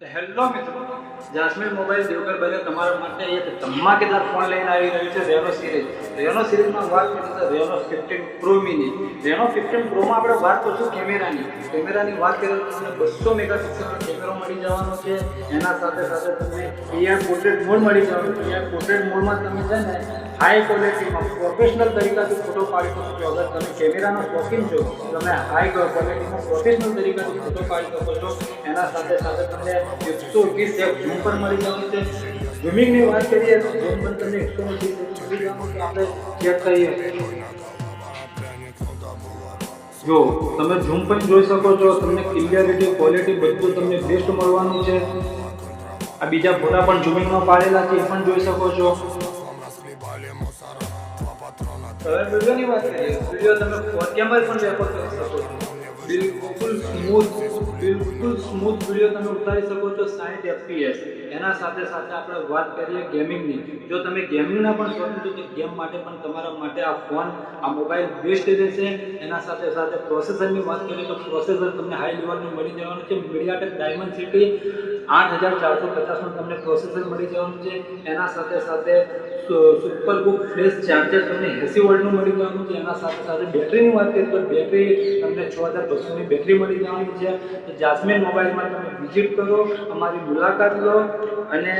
Hello મિત્રો, Jasmine mobile દેવગર ભાઈ તમારા માટે એક ધમાકેદાર ફોન લઈને આવી રહ્યું છે રેનો સિરીઝ. રેનો સિરીઝમાં વાત કરીએ તો રેનો 15 પ્રો મિની. રેનો 15 પ્રોમાં આપણે વાત કરીશું કેમેરાની વાત કરીએ તો તમને 200 મેગાપિક્સલનો કેમેરો મળી જવાનો છે. એના સાથે સાથે તમને AI પોર્ટ્રેટ મોડ મળી જવાનો છે. AI પોર્ટ્રેટ મોડમાં તમે છે ને હાઈ ક્વોલિટીમાં પ્રોફેશનલ તરીકાથી ફોટો પાડી શકો છો. અગર તમે કેમેરાનો શોખીન છો તો તમે હાઈ ક્વોલિટીમાં પ્રોફેશનલ તરીકાથી ફોટો પાડી શકો છો. એના સાથે સાથે તમને 120 એફ ઝૂમ પણ મળી જવાનું છે. ઝૂમિંગની વાત કરીએ તો ઝૂમ પણ તમને 120 એફ મળી જવાનું છે. આપણે ચેક કરીએ, જો તમે ઝૂમ પણ જોઈ શકો છો. તમને ક્લિયરિટી ક્વોલિટી બધું તમને બેસ્ટ મળવાનું છે. આ બીજા ફોટા પણ ઝૂમિંગમાં પાડેલા છે, એ પણ જોઈ શકો છો. હવે વિડીયોની વાત કરીએ, વિડીયો તમે 4K માં પણ રેકોર્ડ કરી શકો છો. બિલકુલ સ્મૂથ વિડીયો તમે ઉતારી શકો છો 60 fps. એના સાથે સાથે આપણે વાત કરીએ ગેમિંગની. જો તમે ગેમિંગના પણ શોખીન છો તો ગેમ માટે પણ તમારા માટે આ ફોન, આ મોબાઈલ બેસ્ટ રહેશે. એના સાથે સાથે પ્રોસેસરની વાત કરીએ તો પ્રોસેસર તમને હાઈ લેવલનું મળી જવાનું છે. મીડિયાટેક ડાયમંડ 8450નું તમને પ્રોસેસર મળી જવાનું છે. એના સાથે સાથે સુપરબુક ફ્લેશ ચાર્જર તમને 80 વોલ્ટનું મળી જવાનું છે. એના સાથે સાથે બેટરીની વાત કરીએ તો બેટરી તમને 6200ની બેટરી મળી જવાની છે. તો જાસ્મીન મોબાઈલમાં તમે વિઝિટ કરો, અમારી મુલાકાત લો, અને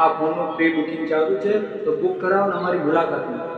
આ ફોનનું પ્રી બુકિંગ ચાલુ છે, તો બુક કરાવો અને અમારી મુલાકાત લો.